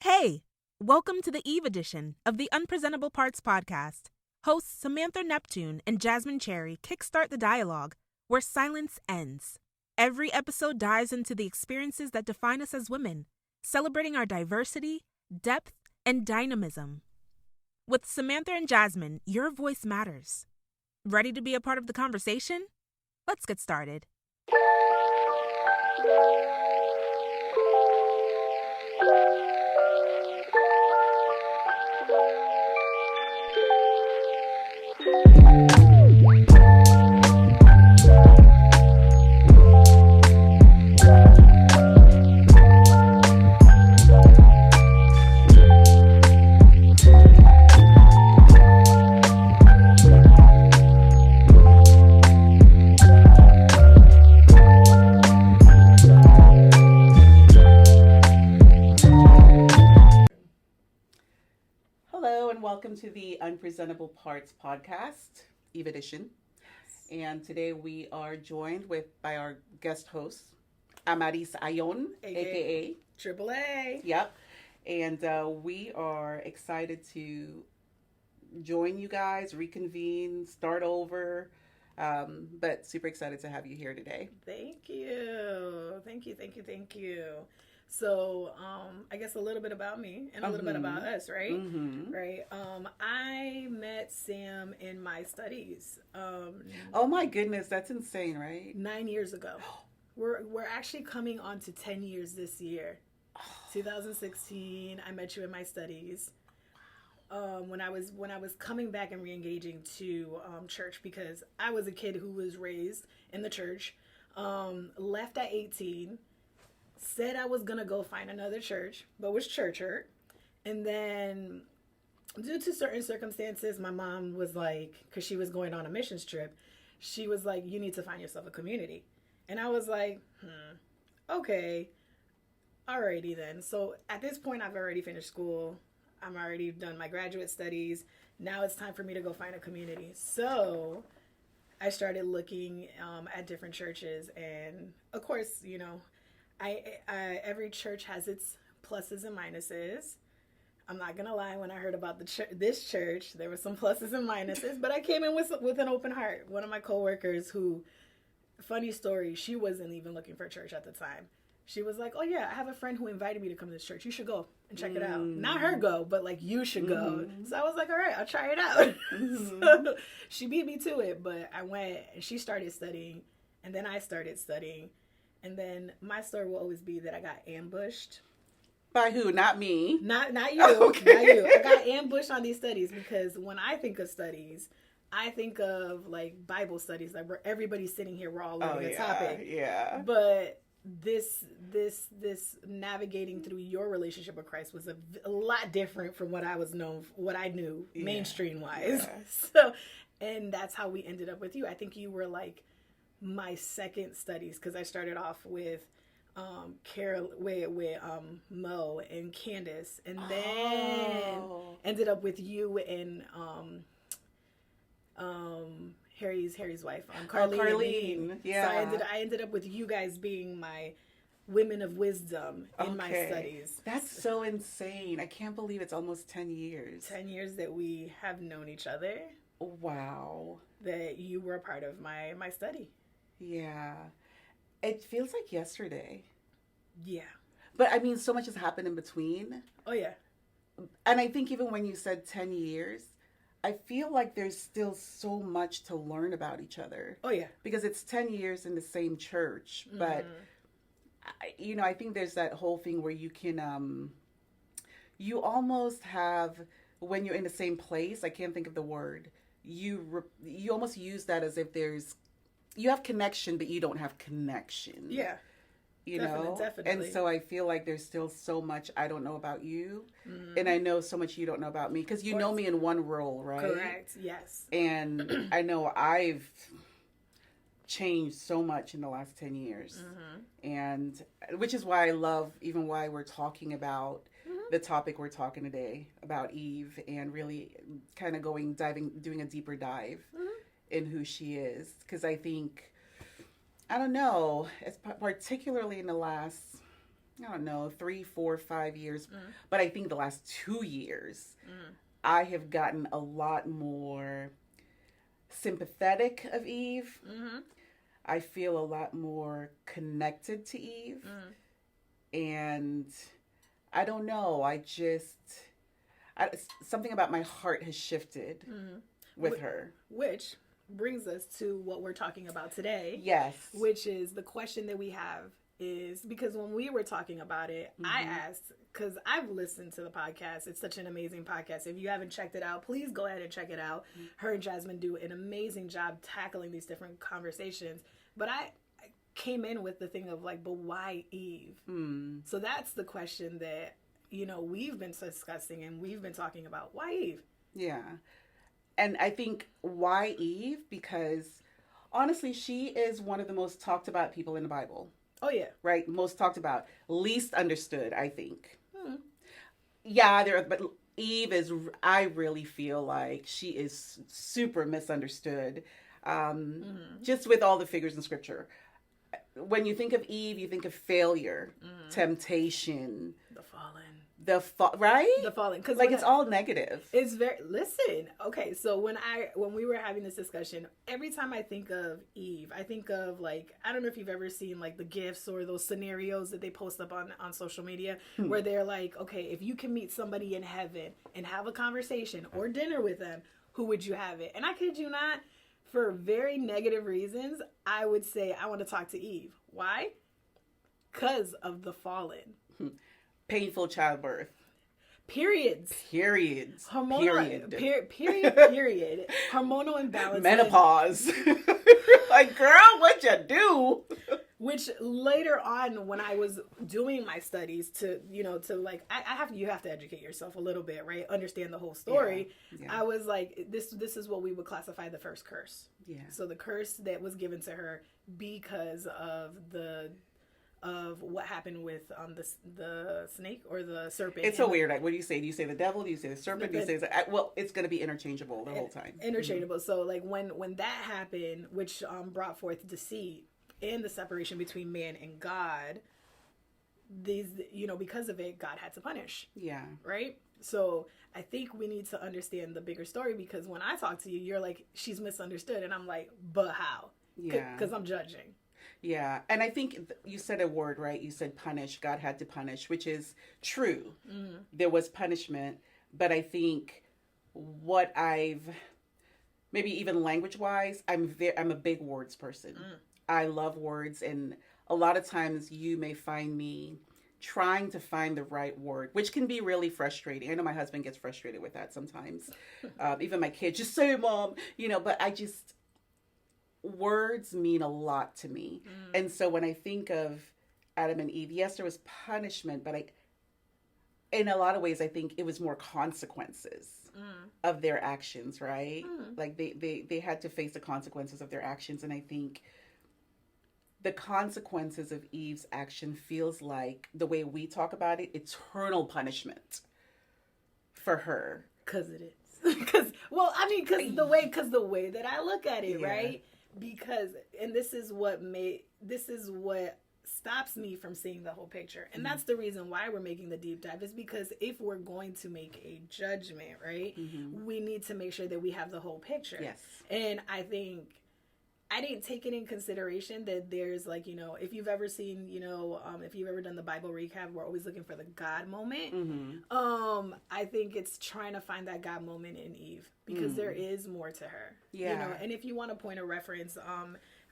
Hey, welcome to the Eve edition of the Unpresentable Parts podcast. Hosts Samenthur Neptune and Jasmine Cherry kickstart the dialogue where silence ends. Every episode dives into the experiences that define us as women, celebrating our diversity, depth, and dynamism. With Samenthur and Jasmine, your voice matters. Ready to be a part of the conversation? Let's get started. Welcome to the Unpresentable Parts podcast, Eve edition. And today we are joined by our guest host, Amaris Ayon, aka Triple A. Yep. And we are excited to join you guys, reconvene, start over. But super excited to have you here today. Thank you. So, I guess a little bit about me and a little bit about us, right? Mm-hmm. Right. I met Sam in my studies. Oh my goodness, that's insane, right? 9 years ago. We're actually coming on to 10 years this year. 2016, I met you in my studies. When I was coming back and re-engaging to church, because I was a kid who was raised in the church, left at 18. Said I was going to go find another church, but was church hurt. And then due to certain circumstances, my mom was like, because she was going on a missions trip, she was like, you need to find yourself a community. And I was like, okay, alrighty then. So at this point, I've already finished school. I'm already done my graduate studies. Now it's time for me to go find a community. So I started looking at different churches. And of course, you know, every church has its pluses and minuses. I'm not gonna lie, when I heard about this church, there were some pluses and minuses, but I came in with an open heart. One of my coworkers who, funny story, she wasn't even looking for a church at the time. She was like, oh yeah, I have a friend who invited me to come to this church. You should go and check it out. Not her go, but like you should go. So I was like, all right, I'll try it out. So she beat me to it, but I went and she started studying, and then I started studying. And then my story will always be that I got ambushed. By who? Not me. Not you. Okay. Not you. I got ambushed on these studies because when I think of studies, I think of like Bible studies, like where everybody's sitting here, we're all learning a topic. Yeah. But this navigating through your relationship with Christ was a lot different from what I knew mainstream wise. Yeah. So, and that's how we ended up with you. I think you were like my second studies, because I started off with Mo and Candace, and then ended up with you and Harry's wife, Carlene. Yeah. So I ended up with you guys being my women of wisdom in my studies. That's so insane. I can't believe it's almost 10 years. 10 years that we have known each other. Wow. That you were a part of my study. Yeah. It feels like yesterday. Yeah. But I mean, so much has happened in between. Oh, yeah. And I think even when you said 10 years, I feel like there's still so much to learn about each other. Oh, yeah. Because it's 10 years in the same church. But, I think there's that whole thing where you can, you almost have, when you're in the same place, I can't think of the word, you almost use that as if you have connection, but you don't have connection. Yeah. Definitely. And so I feel like there's still so much I don't know about you, and I know so much you don't know about me, because you know me in one role, right? Correct. Yes. And I know I've changed so much in the last 10 years, and which is why I love even why we're talking about the topic we're talking today about Eve, and really kind of doing a deeper dive in who she is, because I think, I don't know, it's particularly in the last I don't know, 3, 4, 5 years. But I think the last 2 years, I have gotten a lot more sympathetic of Eve. I feel a lot more connected to Eve. And I don't know, something about my heart has shifted with her. Which brings us to what we're talking about today. Yes. Which is the question that we have is, because when we were talking about it, I asked, because I've listened to the podcast. It's such an amazing podcast. If you haven't checked it out, please go ahead and check it out. Her and Jasmine do an amazing job tackling these different conversations. But I came in with the thing of like, but why Eve? So that's the question that, we've been discussing and we've been talking about. Why Eve? Yeah. And I think why Eve? Because honestly, she is one of the most talked about people in the Bible. Oh, yeah. Right? Most talked about. Least understood, I think. Yeah, but Eve is, I really feel like she is super misunderstood. Just with all the figures in scripture. When you think of Eve, you think of failure, temptation. The fallen. Right? The fallen. Because like it's all negative. It's listen, okay, so when we were having this discussion, every time I think of Eve, I think of like, I don't know if you've ever seen like the GIFs or those scenarios that they post up on social media where they're like, okay, if you can meet somebody in heaven and have a conversation or dinner with them, who would you have it? And I kid you not, for very negative reasons, I would say I want to talk to Eve. Why? Because of the fallen. Painful childbirth. Periods. Hormonal. Period. Hormonal imbalance. Menopause. Like, girl, what'd you do? Which later on, when I was doing my studies to like, you have to educate yourself a little bit, right? Understand the whole story. Yeah. I was like, this is what we would classify the first curse. Yeah. So the curse that was given to her because of what happened with the snake or the serpent. It's so weird. Like, what do you say? Do you say the devil? Do you say the serpent? Do you say well, it's going to be interchangeable the whole time. Interchangeable. So like when that happened, which brought forth deceit and the separation between man and God, because of it, God had to punish. Yeah. Right? So I think we need to understand the bigger story, because when I talk to you, you're like, she's misunderstood. And I'm like, but how? Yeah. Because I'm judging. Yeah. And I think you said a word, right? You said punish. God had to punish, which is true. There was punishment. But I think maybe even language-wise, I'm a big words person. I love words. And a lot of times you may find me trying to find the right word, which can be really frustrating. I know my husband gets frustrated with that sometimes. Even my kids, just say, Mom, but words mean a lot to me. And so when I think of Adam and Eve, yes, there was punishment, but in a lot of ways, I think it was more consequences of their actions, right? Like they had to face the consequences of their actions. And I think the consequences of Eve's action feels like, the way we talk about it, eternal punishment for her. Because it is. Because the way that I look at it, right? Because, and this is what stops me from seeing the whole picture. And that's the reason why we're making the deep dive, is because if we're going to make a judgment, right, we need to make sure that we have the whole picture. Yes. And I think I didn't take it in consideration that there's like, if you've ever seen, if you've ever done the Bible recap, we're always looking for the God moment. I think it's trying to find that God moment in Eve, because there is more to her. Yeah. And if you want a point of reference,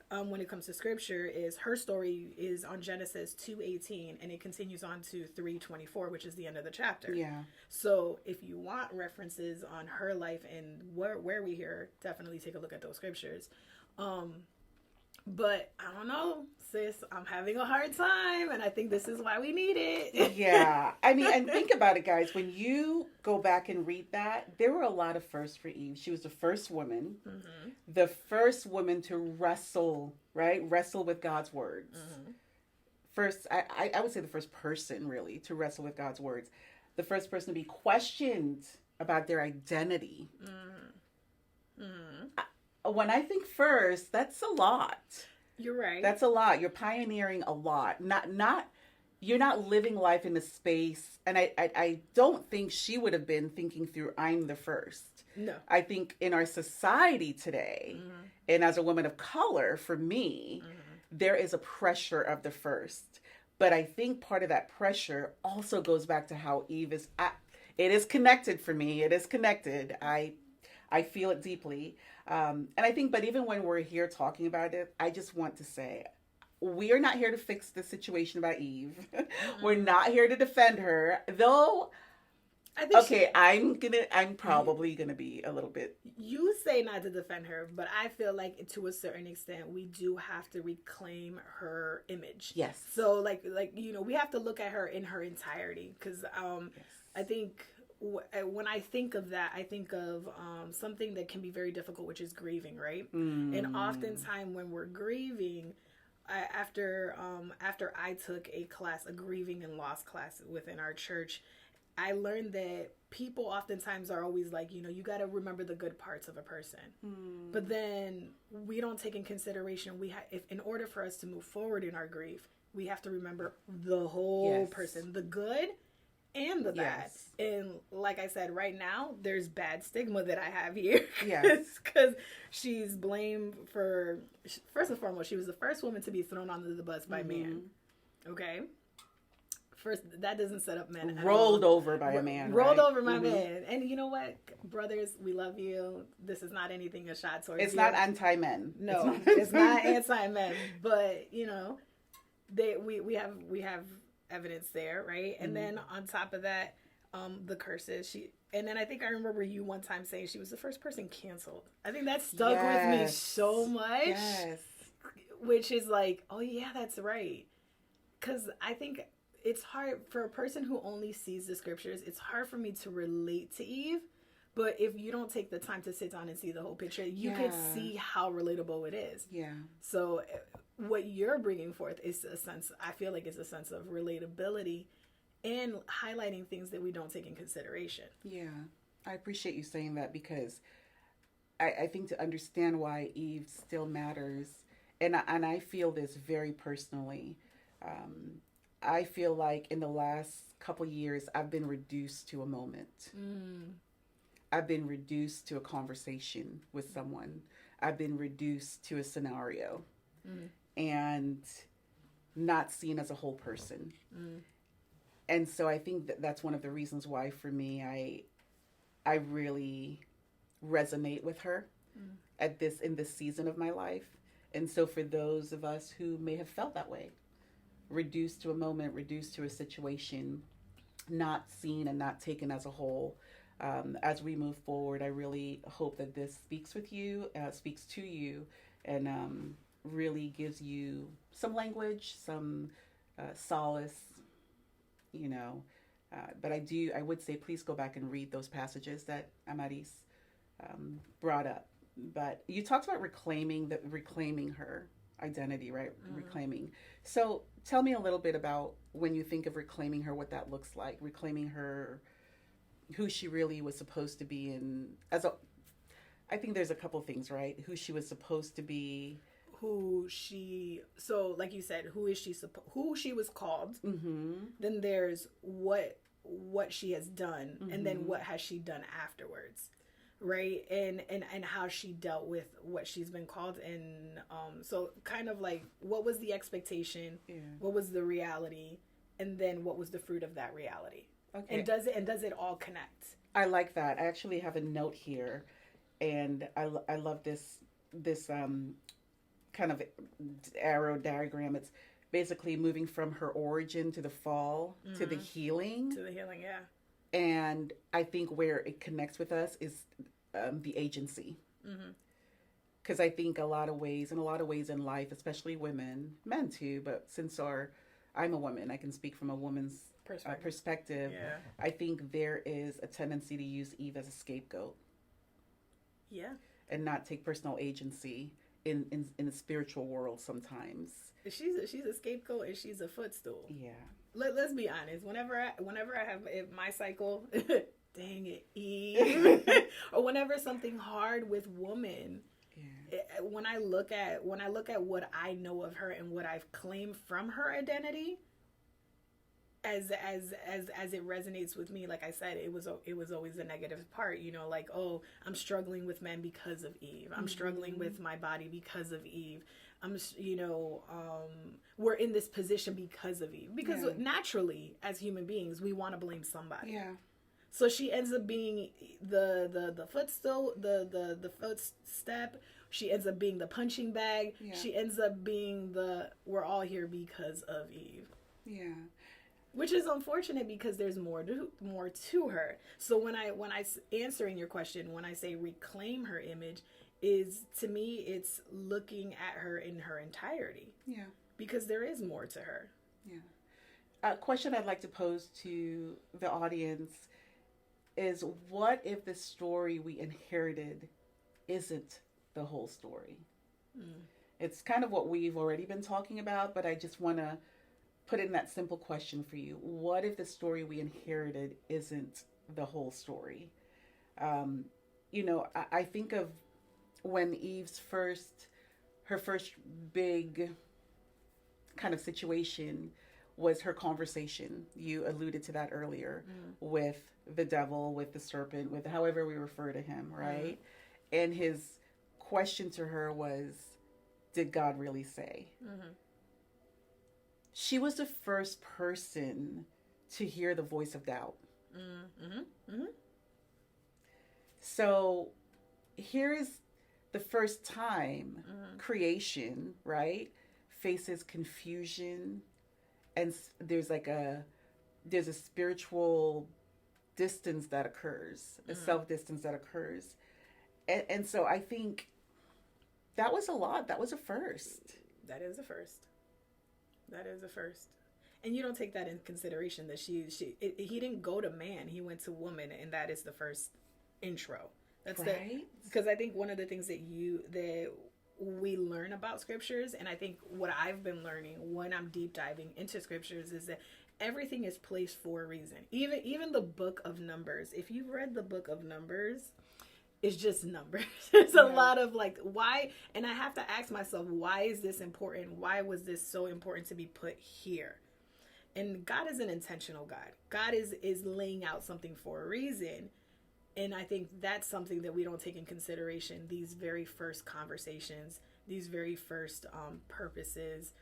when it comes to scripture, is her story is on Genesis 2:18, and it continues on to 3:24, which is the end of the chapter. Yeah. So if you want references on her life and where we hear, definitely take a look at those scriptures. But I don't know, sis, I'm having a hard time, and I think this is why we need it. Yeah. I mean, and think about it, guys. When you go back and read that, there were a lot of firsts for Eve. She was the first woman, the first woman to wrestle with God's words. First, I would say the first person, really, to wrestle with God's words. The first person to be questioned about their identity. When I think first, that's a lot. You're right. That's a lot. You're pioneering a lot. Not you're not living life in a space, and I don't think she would have been thinking through, I'm the first. No. I think in our society today, and as a woman of color, for me, there is a pressure of the first. But I think part of that pressure also goes back to how Eve is. It is connected for me. It is connected. I feel it deeply. And I think, but even when we're here talking about it, I just want to say, we are not here to fix the situation about Eve. We're not here to defend her, though. I think I'm probably gonna be a little bit. You say not to defend her, but I feel like to a certain extent we do have to reclaim her image. Yes. So like we have to look at her in her entirety, because I think when I think of that, I think of something that can be very difficult, which is grieving, right? And oftentimes when we're grieving, after I took a grieving and loss class within our church, I learned that people oftentimes are always like, you got to remember the good parts of a person. But then we don't take in consideration, if in order for us to move forward in our grief, we have to remember the whole person, the good and the bad. And like I said, right now, there's bad stigma that I have here. Yes. Because she's blamed for, first and foremost, she was the first woman to be thrown under the bus by man. Okay? First, that doesn't set up men. Rolled over by a man. Rolled over by a man. And you know what, brothers, we love you. This is not anything a shot towards you. It's not anti-men. No, it's not anti-men. But, we have evidence there, right? And then on top of that, the curses. And then I think I remember you one time saying she was the first person canceled. I think that stuck with me so much. Yes. Which is like, oh yeah, that's right. Because I think it's hard for a person who only sees the scriptures. It's hard for me to relate to Eve, but if you don't take the time to sit down and see the whole picture, you can see how relatable it is. Yeah. So what you're bringing forth is I feel like it's a sense of relatability and highlighting things that we don't take in consideration. Yeah. I appreciate you saying that, because I think to understand why Eve still matters, and I feel this very personally. I feel like in the last couple years, I've been reduced to a moment. I've been reduced to a conversation with someone. I've been reduced to a scenario and not seen as a whole person. And so I think that's one of the reasons why, for me, I really resonate with her in this season of my life. And so for those of us who may have felt that way, reduced to a moment, reduced to a situation, not seen and not taken as a whole. As we move forward, I really hope that this speaks to you, and really gives you some language, some solace, But I would say, please go back and read those passages that Amaris brought up. But you talked about reclaiming her identity, right? Reclaiming. So tell me a little bit about, when you think of reclaiming her, what that looks like. Reclaiming her, who she really was supposed to be, I think there's a couple things, right? Who she was supposed to be. So like you said, who she was called. Then there's what she has done, and then what has she done afterwards. Right. And how she dealt with what she's been called. And so kind of like, what was the expectation? What was the reality? And then what was the fruit of that reality? Okay. And does it all connect? I like that. I actually have a note here, and I love this kind of arrow diagram. It's basically moving from her origin to the fall to the healing. To the healing, yeah. And I think where it connects with us is the agency. Because I think in a lot of ways in life, especially women, men too, but since I'm a woman, I can speak from a woman's perspective. Yeah. I think there is a tendency to use Eve as a scapegoat. Yeah. And not take personal agency in the spiritual world sometimes. She's a scapegoat, and she's a footstool. Yeah. Let's be honest. Whenever I have my cycle, dang it, Eve, or whenever something hard with woman, when I look at what I know of her and what I've claimed from her identity, as it resonates with me, like I said, it was always the negative part, you know, like, oh, I'm struggling with men because of Eve. I'm struggling with my body because of Eve. We're in this position because of Eve. Because naturally, as human beings, we want to blame somebody. Yeah. So she ends up being the footstep. She ends up being the punching bag. Yeah. She ends up being we're all here because of Eve. Yeah. Which is unfortunate because there's more to her. So when I answering your question, when I say reclaim her image, is, to me, it's looking at her in her entirety. Yeah. Because there is more to her. Yeah. A question I'd like to pose to the audience is, what if the story we inherited isn't the whole story? It's kind of what we've already been talking about, but I just want to put in that simple question for you. What if the story we inherited isn't the whole story? I think of when Eve's her first big kind of situation was her conversation. You alluded to that earlier, with the devil, with the serpent, with however we refer to him, right? And his question to her was, did God really say? She was the first person to hear the voice of doubt. So here is the first time creation, right, faces confusion, and there's a spiritual distance that occurs, a self-distance that occurs. And so I think that was a lot. That was a first. That is a first. That is a first. And you don't take that in consideration, that he didn't go to man, he went to woman, and that is the first intro. That's right. Because I think one of the things that we learn about scriptures, and I think what I've been learning when I'm deep diving into scriptures, is that everything is placed for a reason. Even the book of Numbers. If you've read the book of Numbers, it's just numbers. There's a lot of why, and I have to ask myself, why is this important? Why was this so important to be put here? And God is an intentional God. God is laying out something for a reason. And I think that's something that we don't take in consideration. These very first conversations, these very first purposes,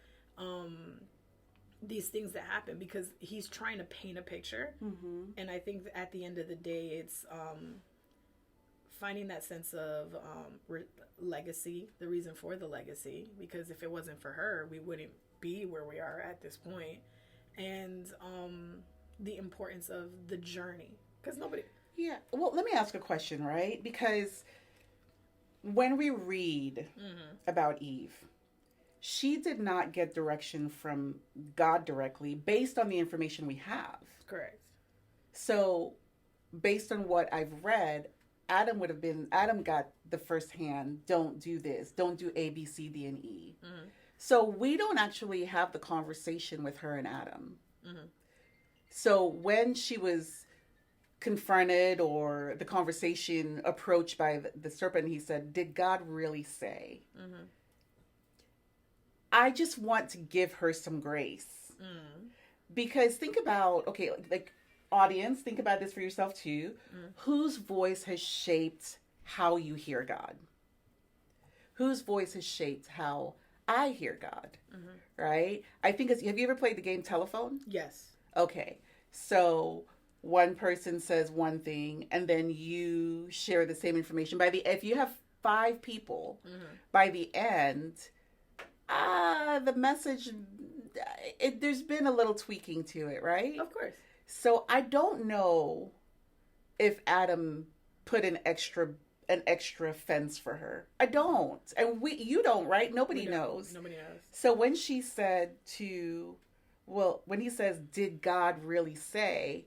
these things that happen, because he's trying to paint a picture. And I think at the end of the day, it's finding that sense of legacy, the reason for the legacy, because if it wasn't for her, we wouldn't be where we are at this point. And the importance of the journey, because nobody... Yeah. Well, let me ask a question, right? Because when we read about Eve, she did not get direction from God directly based on the information we have. Correct. So based on what I've read, Adam got the first hand, don't do this, don't do A, B, C, D, and E. So we don't actually have the conversation with her and Adam. So when she was confronted, or the conversation approached by the serpent, he said, did God really say? I just want to give her some grace. Because think about, audience, think about this for yourself too. Whose voice has shaped how you hear God? Whose voice has shaped how I hear God? Right? I think have you ever played the game Telephone? Yes. Okay. So one person says one thing, and then you share the same information. If you have 5 people, by the end, the message, there's been a little tweaking to it, right? Of course. So I don't know if Adam put an extra fence for her. I don't. And you don't, right? Nobody knows. Nobody knows. So when she said when he says, did God really say?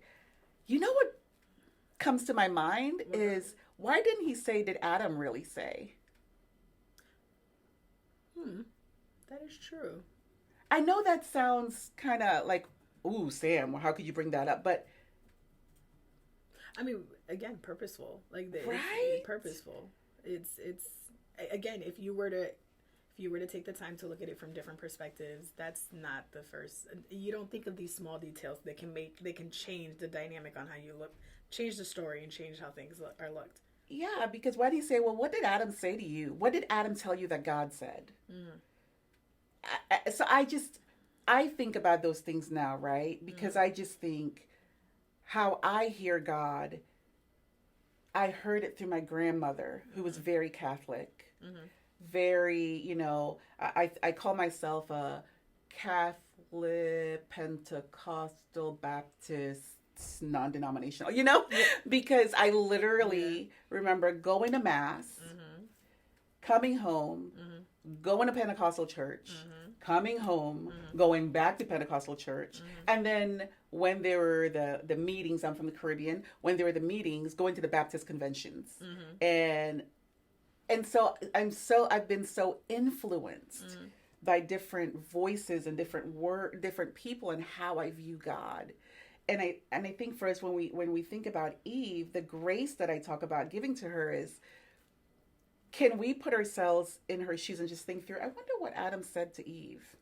You know what comes to my mind is, why didn't he say, did Adam really say? That is true. I know that sounds kind of like, ooh, Sam, how could you bring that up? But I mean, again, purposeful. Right? It's purposeful. It's again, if you you were to take the time to look at it from different perspectives, that's not the first. You don't think of these small details that can change the dynamic on how you look, change the story, and change how things are looked. Yeah, because why do you say, well, what did Adam say to you? What did Adam tell you that God said? So I think about those things now, right? Because I just think how I hear God, I heard it through my grandmother, who was very Catholic, very, I call myself a Catholic, Pentecostal, Baptist, non-denominational, because I literally remember going to Mass, coming home, going to Pentecostal church, coming home, going back to Pentecostal church, and then when there were the meetings, I'm from the Caribbean, when there were the meetings, going to the Baptist conventions. And so I've been so influenced by different voices and different people and how I view God. And I think for us, when we think about Eve, the grace that I talk about giving to her is, can we put ourselves in her shoes and just think through, I wonder what Adam said to Eve,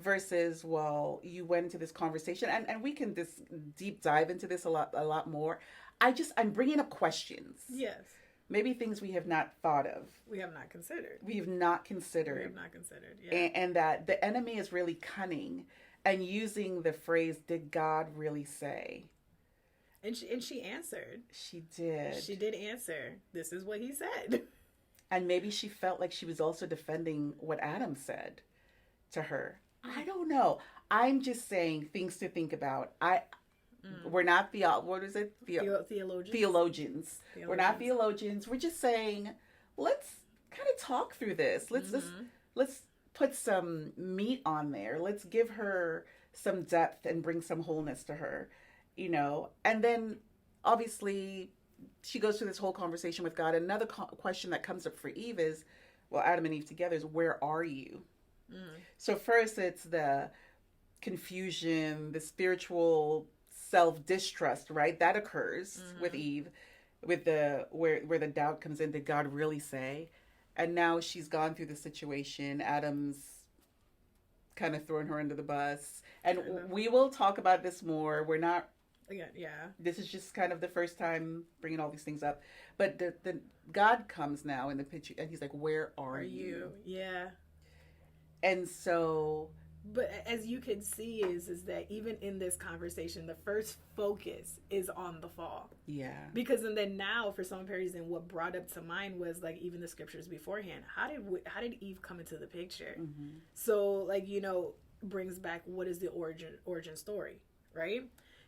versus, well, you went into this conversation, and we can just deep dive into this a lot more. I'm bringing up questions. Yes. Maybe things we have not thought of. We have not considered. Yeah. And that the enemy is really cunning and using the phrase, did God really say? And she answered. She did. She did answer. This is what he said. And maybe she felt like she was also defending what Adam said to her. I don't know. I'm just saying things to think about. We're not theologians. We're not theologians. We're just saying, let's kind of talk through this. Let's put some meat on there. Let's give her some depth and bring some wholeness to her, And then obviously she goes through this whole conversation with God. Another question that comes up for Eve is, well, Adam and Eve together is, where are you? So first it's the confusion, the spiritual self-distrust, right? That occurs with Eve, with where the doubt comes in. Did God really say? And now she's gone through the situation. Adam's kind of throwing her under the bus. And we will talk about this more. We're not... Yeah. This is just kind of the first time bringing all these things up. But the God comes now in the picture, and he's like, where are you? Yeah. And so... But as you can see is that even in this conversation, the first focus is on the fall. Yeah. Because and then now, for some reason, what brought up to mind was like even the scriptures beforehand. How did Eve come into the picture? So brings back, what is the origin story, right?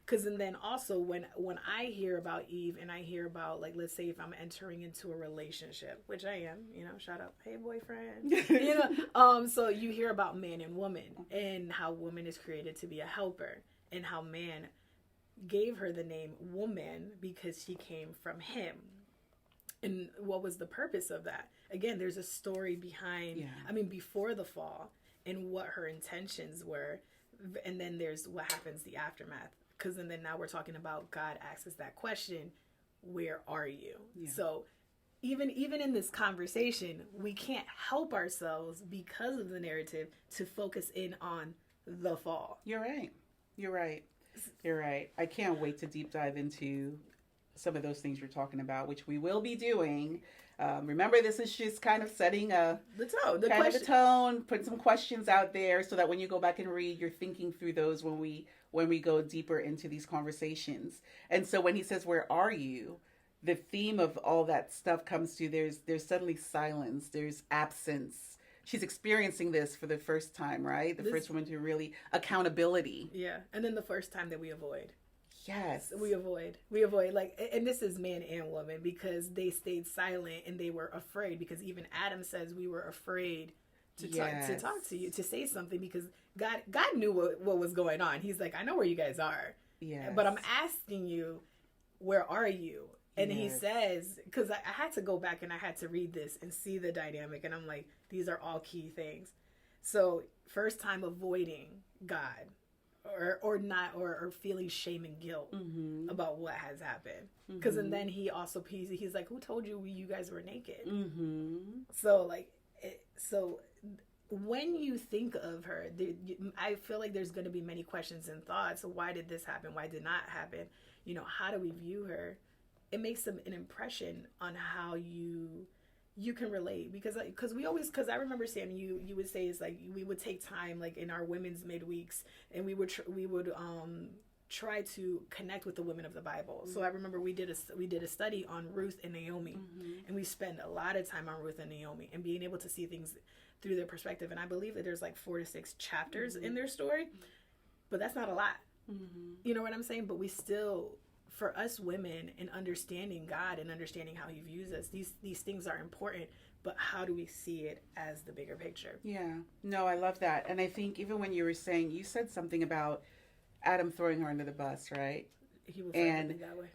Because and then also when I hear about Eve and I hear about, like, let's say if I'm entering into a relationship, which I am, shout out, hey boyfriend, so you hear about man and woman and how woman is created to be a helper and how man gave her the name woman because she came from him. And what was the purpose of that? Again, there's a story behind, before the fall and what her intentions were. And then there's what happens, the aftermath. Because then now we're talking about God asks us that question, where are you? Yeah. So even in this conversation, we can't help ourselves because of the narrative to focus in on the fall. You're right. I can't wait to deep dive into some of those things you're talking about, which we will be doing. Remember, this is just kind of setting the tone, putting some questions out there so that when you go back and read, you're thinking through those when we go deeper into these conversations. And so when he says, where are you? The theme of all that stuff comes to, there's suddenly silence, there's absence. She's experiencing this for the first time, right? The first woman to really accountability. Yeah. And then the first time that we avoid. Yes. We avoid and this is man and woman, because they stayed silent and they were afraid, because even Adam says we were afraid to talk to you, to say something, because God knew what was going on. He's like, I know where you guys are. Yes. But I'm asking you, where are you? And he says, because I had to go back and I had to read this and see the dynamic, and I'm like, these are all key things. So first time avoiding God, or not, or feeling shame and guilt about what has happened. Because and then he's like, who told you guys were naked? So when you think of her, I feel like there's going to be many questions and thoughts. Why did this happen? Why did not happen? You know, how do we view her? It makes an impression on how you can relate, because I remember, Sam, you would say, it's like we would take time, like in our women's midweeks, and we would try to connect with the women of the Bible. Mm-hmm. So I remember we did a study on Ruth and Naomi, and we spent a lot of time on Ruth and Naomi and being able to see things through their perspective. And I believe that there's like 4 to 6 chapters in their story, but that's not a lot. You know what I'm saying? But we still, for us women, and understanding God and understanding how he views us, these things are important, but how do we see it as the bigger picture? Yeah. No, I love that. And I think even when you said something about Adam throwing her under the bus, right? He will find it that way.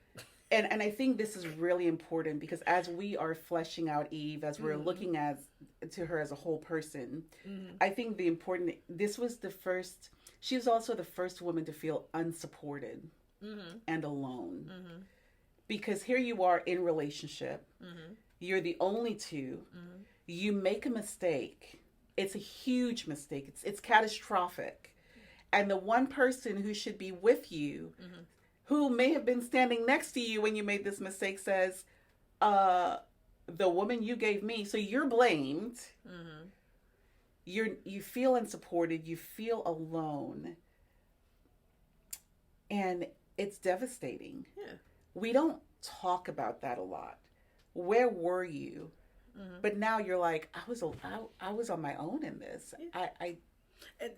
And I think this is really important, because as we are fleshing out Eve, as we're looking to her as a whole person, I think she was also the first woman to feel unsupported and alone. Because here you are in relationship, you're the only two, you make a mistake, it's a huge mistake, it's catastrophic. And the one person who should be with you, who may have been standing next to you when you made this mistake, says, the woman you gave me, so you're blamed. You feel unsupported, you feel alone. And it's devastating. Yeah. We don't talk about that a lot. Where were you? But now you're like, I was on my own in this. Yeah.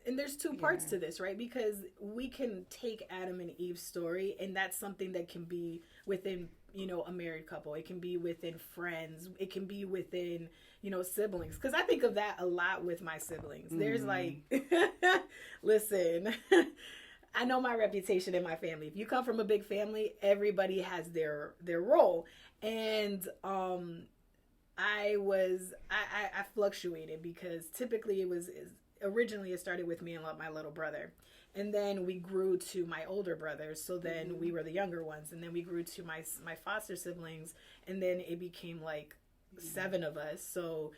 And there's 2 parts to this, right? Because we can take Adam and Eve's story, and that's something that can be within, a married couple. It can be within friends. It can be within, siblings. Because I think of that a lot with my siblings. There's like, listen, I know my reputation in my family. If you come from a big family, everybody has their role. And I fluctuated, because typically originally it started with me and my little brother, and then we grew to my older brothers, so then we were the younger ones, and then we grew to my foster siblings, and then it became like 7 of us. So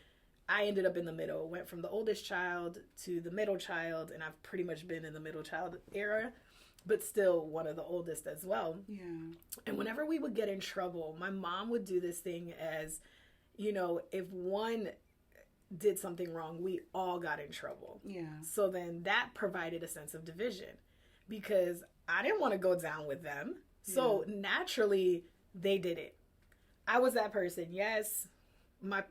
I ended up in the middle, went from the oldest child to the middle child, and I've pretty much been in the middle child era, but still one of the oldest as well. And whenever we would get in trouble, my mom would do this thing as, if one did something wrong, we all got in trouble. So then that provided a sense of division, because I didn't want to go down with them. So naturally they did it. I was that person. Yes. My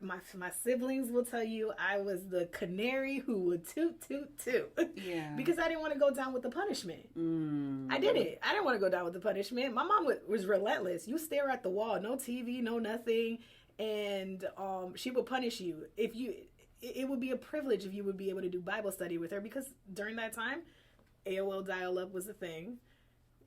siblings will tell you I was the canary who would toot, toot, toot. Because I didn't want to go down with the punishment. I did it. I didn't want to go down with the punishment. My mom was relentless. You stare at the wall, no TV, no nothing. And she would punish you. It would be a privilege if you would be able to do Bible study with her, because during that time, AOL dial-up was a thing.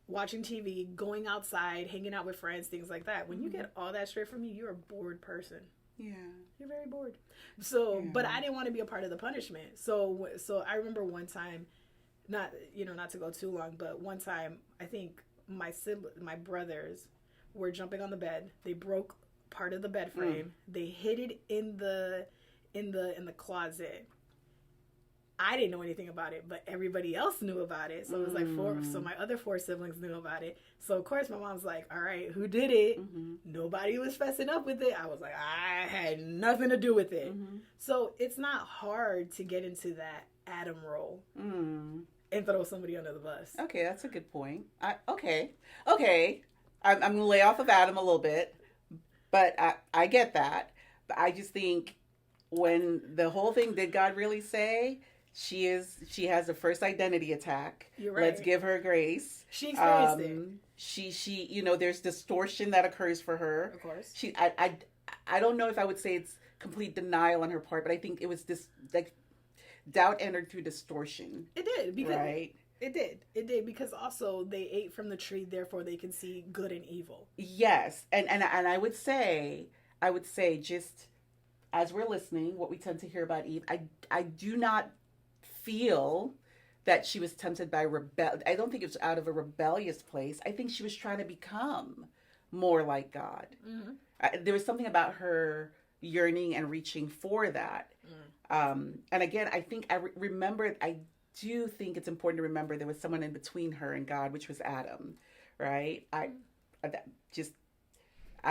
Watching TV, going outside, hanging out with friends, things like that. When you get all that straight from you, you're a bored person. You're very bored. So, but I didn't want to be a part of the punishment. So I remember one time, not to go too long, but one time I think my brothers were jumping on the bed. They broke part of the bed frame. They hid it in the closet. I didn't know anything about it, but everybody else knew about it. So it was like 4. So my other 4 siblings knew about it. So of course my mom's like, all right, who did it? Nobody was fessing up with it. I was like, I had nothing to do with it. So it's not hard to get into that Adam role and throw somebody under the bus. Okay, that's a good point. Okay. I'm going to lay off of Adam a little bit, but I get that. But I just think, when the whole thing, did God really say? She has the first identity attack. You're right. Let's give her grace. She experienced it. She there's distortion that occurs for her. Of course. I don't know if I would say it's complete denial on her part, but I think it was this, like, doubt entered through distortion. It did, because right? It did, because also they ate from the tree, therefore they can see good and evil. Yes. And I would say just as we're listening, what we tend to hear about Eve, I do not feel that she was tempted by I don't think it was out of a rebellious place. I think she was trying to become more like God. There was something about her yearning and reaching for that. And again, I think I do think it's important to remember there was someone in between her and God, which was Adam, right? I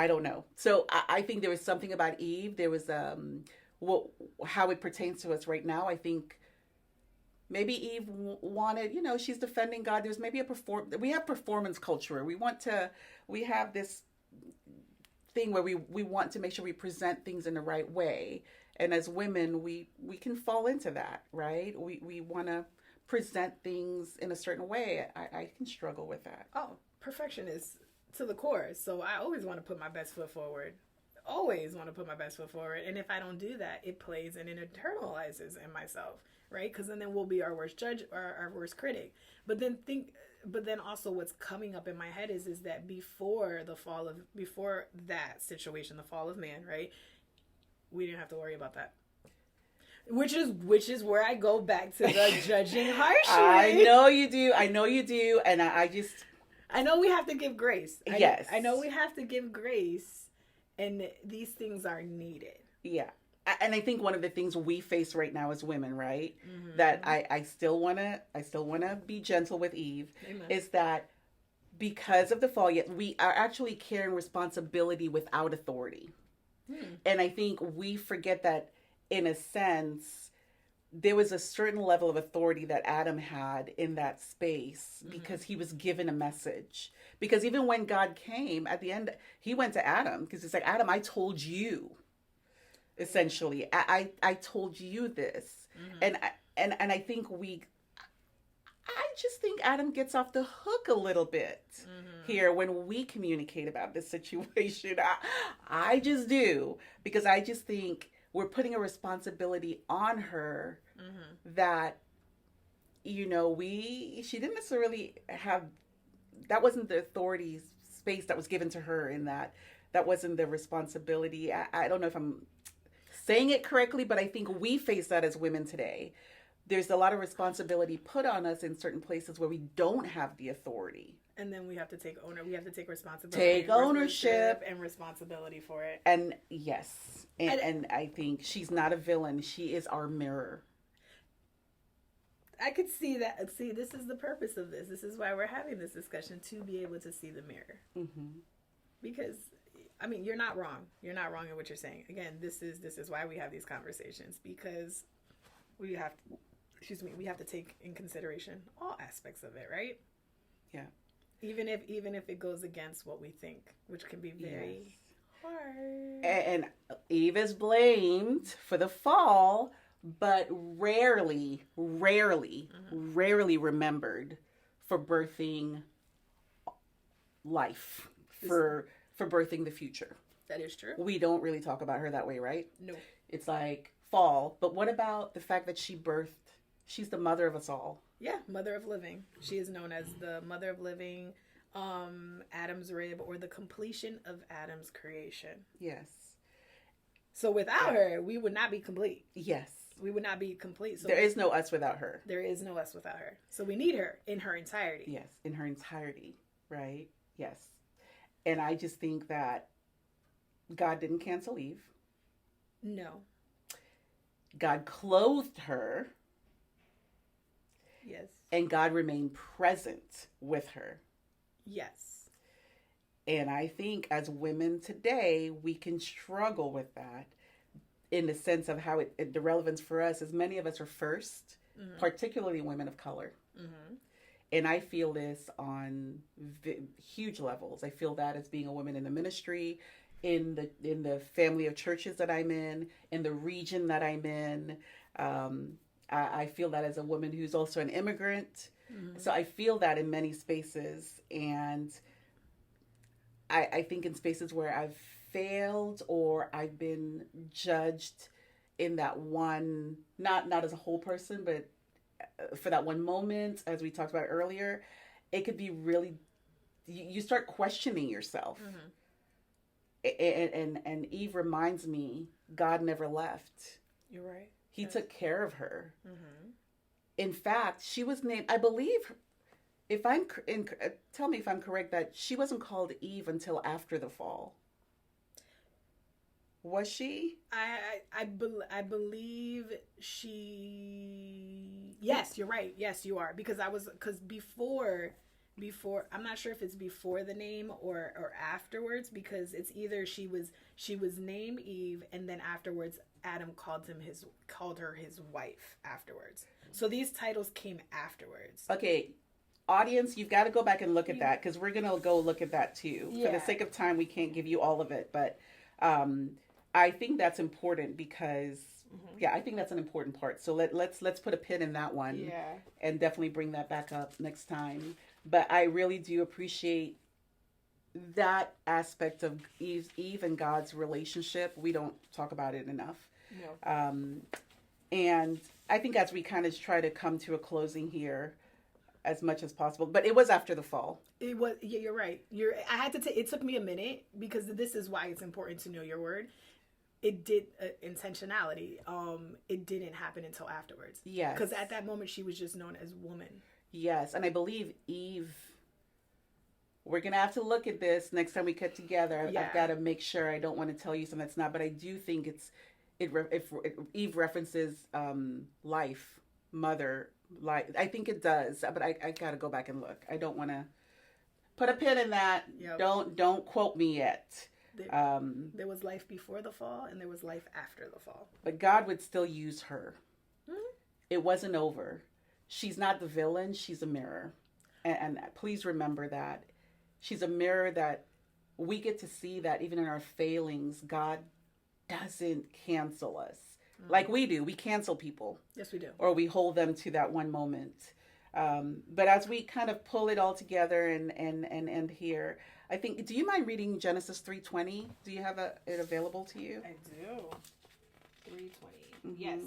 don't know. So I think there was something about Eve. There was how it pertains to us right now. I think maybe Eve wanted, she's defending God. There's maybe we have performance culture. We have this thing where we want to make sure we present things in the right way. And as women, we can fall into that, right? We want to present things in a certain way. I can struggle with that. Oh, perfection is to the core. So I always want to put my best foot forward. Always want to put my best foot forward. And if I don't do that, it plays and it internalizes in myself, right? Because then we'll be our worst judge or our worst critic. But then also what's coming up in my head is that before that situation, the fall of man, right? We didn't have to worry about that. Which is where I go back to the judging harshly. I know you do. And I know we have to give grace. Yes. I know we have to give grace, and these things are needed. Yeah. And I think one of the things we face right now as women, right, that I still want to be gentle with Eve, Amen. Is that because of the fall, yet we are actually carrying responsibility without authority. And I think we forget that, in a sense, there was a certain level of authority that Adam had in that space because he was given a message. Because even when God came, at the end, he went to Adam because it's like, Adam, I told you, essentially. I told you this. And I think I just think Adam gets off the hook a little bit here when we communicate about this situation. I just do, because I just think we're putting a responsibility on her that, she didn't necessarily have, that wasn't the authority space that was given to her in that. That wasn't the responsibility. I don't know if I'm saying it correctly, but I think we face that as women today. There's a lot of responsibility put on us in certain places where we don't have the authority. And then we have to take responsibility. Take ownership. And responsibility for it. And yes. And I think she's not a villain. She is our mirror. I could see that. See, this is the purpose of this. This is why we're having this discussion, to be able to see the mirror. Because, you're not wrong. You're not wrong in what you're saying. Again, this is why we have these conversations, because we have to take in consideration all aspects of it, right? Yeah. Even if it goes against what we think, which can be very hard. And Eve is blamed for the fall, but rarely remembered for birthing life, for birthing the future. That is true. We don't really talk about her that way, right? No. It's like fall, but what about the fact that she's the mother of us all? Yeah, mother of living. She is known as the mother of living, Adam's rib, or the completion of Adam's creation. Yes. So without her, we would not be complete. Yes. We would not be complete. So there is no us without her. There is no us without her. So we need her in her entirety. Yes, in her entirety, right? Yes. And I just think that God didn't cancel Eve. No. God clothed her. Yes. And God remained present with her. Yes. And I think as women today, we can struggle with that in the sense of how the relevance for us is many of us are first, particularly women of color. And I feel this on huge levels. I feel that as being a woman in the ministry, in the family of churches that I'm in the region that I'm in. I feel that as a woman who's also an immigrant. So I feel that in many spaces. And I think in spaces where I've failed or I've been judged in that one, not as a whole person, but for that one moment, as we talked about earlier, it could be really, you start questioning yourself. And Eve reminds me, God never left. You're right. He took care of her. In fact, she was named, I believe, tell me if I'm correct, that she wasn't called Eve until after the fall. Was she? I believe she. Yes, you're right. Yes, you are, because before I'm not sure if it's before the name or afterwards, because it's either she was named Eve, and then afterwards Adam called her his wife afterwards. So these titles came afterwards. Okay, audience, you've got to go back and look at that, because we're gonna go look at that too. Yeah. For the sake of time, we can't give you all of it, but I think that's important because yeah, I think that's an important part. So let's put a pin in that one. Yeah. And definitely bring that back up next time. But I really do appreciate that aspect of Eve and God's relationship. We don't talk about it enough. No. And I think as we kind of try to come to a closing here as much as possible, but it was after the fall. It was, yeah, you're right. I had to it took me a minute, because this is why it's important to know your word. It did intentionality. It didn't happen until afterwards. Yes. Because at that moment she was just known as woman. Yes, and I believe Eve. We're gonna have to look at this next time we get together. Yeah. I've got to make sure I don't want to tell you something that's not, but I do think Eve references life, mother, life. I think it does, but I got to go back and look. I don't want to put a pin in that. Yep. Don't quote me yet. There was life before the fall, and there was life after the fall. But God would still use her. Mm-hmm. It wasn't over. She's not the villain. She's a mirror. And please remember that. She's a mirror that we get to see that even in our failings, God doesn't cancel us. Mm-hmm. Like we do. We cancel people. Yes, we do. Or we hold them to that one moment. But as we kind of pull it all together and end here, I think, do you mind reading Genesis 3:20? Do you have it available to you? I do. 3:20. Mm-hmm. Yes,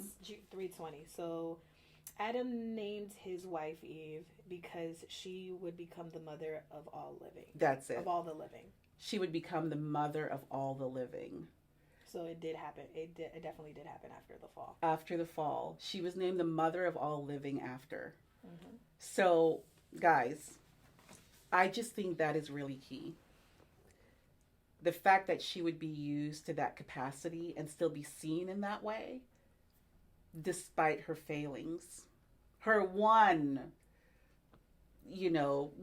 3:20. So Adam named his wife Eve because she would become the mother of all living. That's it. Of all the living. She would become the mother of all the living. So it did happen. It definitely did happen after the fall. After the fall. She was named the mother of all living after. Mm-hmm. So, guys, I just think that is really key. The fact that she would be used to that capacity and still be seen in that way, despite her failings. Her one,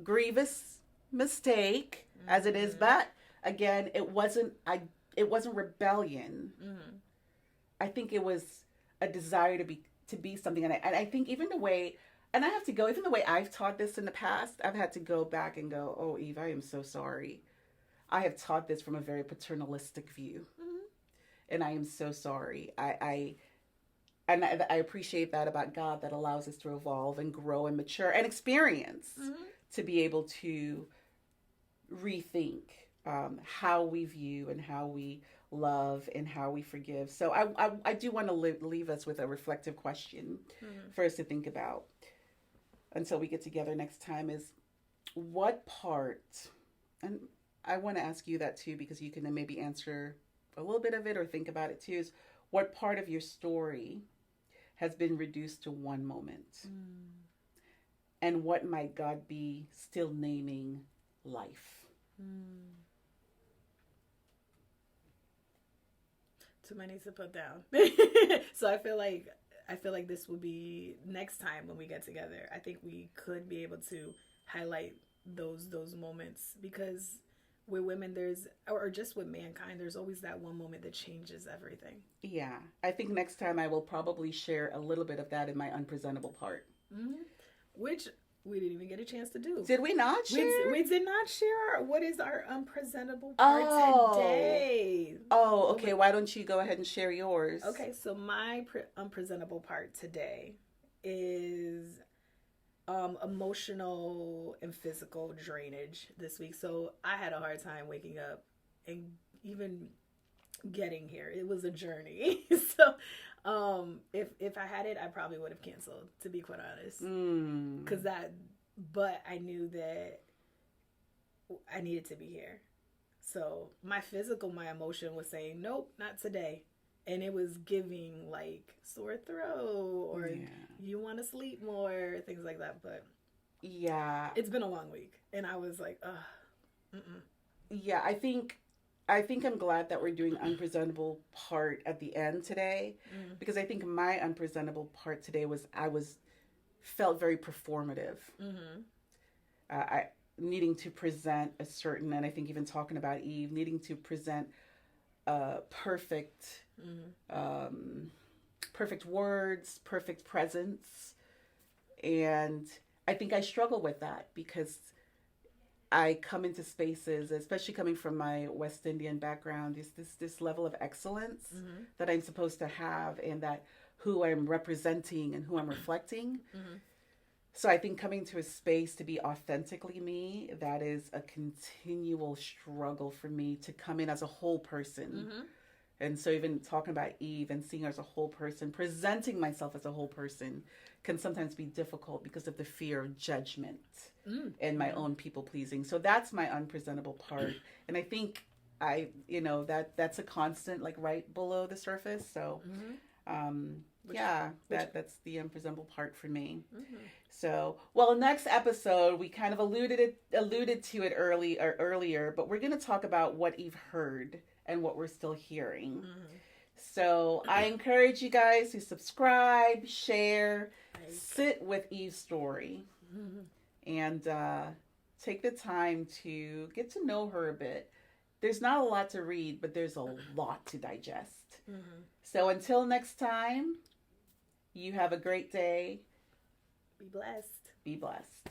grievous mistake, mm-hmm. as it is, but again, it wasn't rebellion. Mm-hmm. I think it was a desire to be something, and I think even the way I've taught this in the past, I've had to go back and go, oh, Eve, I am so sorry. I have taught this from a very paternalistic view, mm-hmm. and I am so sorry. I appreciate that about God, that allows us to evolve and grow and mature and experience, mm-hmm. to be able to rethink how we view and how we love and how we forgive. So I do want to leave us with a reflective question, mm-hmm. for us to think about until we get together next time, is what part, and I want to ask you that too, because you can then maybe answer a little bit of it or think about it too, is what part of your story has been reduced to one moment? And what might God be still naming life? Too many to put down. So I feel like this will be next time when we get together. I think we could be able to highlight those moments, because with women or just with mankind, there's always that one moment that changes everything. Yeah. I think next time I will probably share a little bit of that in my unpresentable part. Mm-hmm. Which we didn't even get a chance to do. Did we not share? We did not share. What is our unpresentable part today? Oh, okay. Why don't you go ahead and share yours? Okay, so my unpresentable part today is emotional and physical drainage this week. So I had a hard time waking up and even getting here. It was a journey. So if I had it, I probably would have canceled, to be quite honest. But I knew that I needed to be here. So my emotion was saying, nope, not today. And it was giving like sore throat or you want to sleep more, things like that. But yeah, it's been a long week, and I was like, ugh. Yeah, I think I think I'm glad that we're doing unpresentable part at the end today, because I think my unpresentable part today was felt very performative. I needing to present a certain, and I think even talking about Eve, needing to present perfect, perfect words, perfect presence, and I think I struggle with that because I come into spaces, especially coming from my West Indian background, is this level of excellence that I'm supposed to have, and that who I'm representing and who I'm reflecting. So I think coming to a space to be authentically me, that is a continual struggle for me to come in as a whole person. And so even talking about Eve and seeing her as a whole person, presenting myself as a whole person can sometimes be difficult because of the fear of judgment and my own people pleasing. So that's my unpresentable part. And I think that's a constant, like right below the surface. So that's the unpresentable part for me. So, well, next episode, we kind of alluded to it earlier, but we're going to talk about what Eve heard and what we're still hearing. So I encourage you guys to subscribe, share, sit with Eve's story, and take the time to get to know her a bit. There's not a lot to read, but there's a lot to digest. So until next time, you have a great day. Be blessed. Be blessed.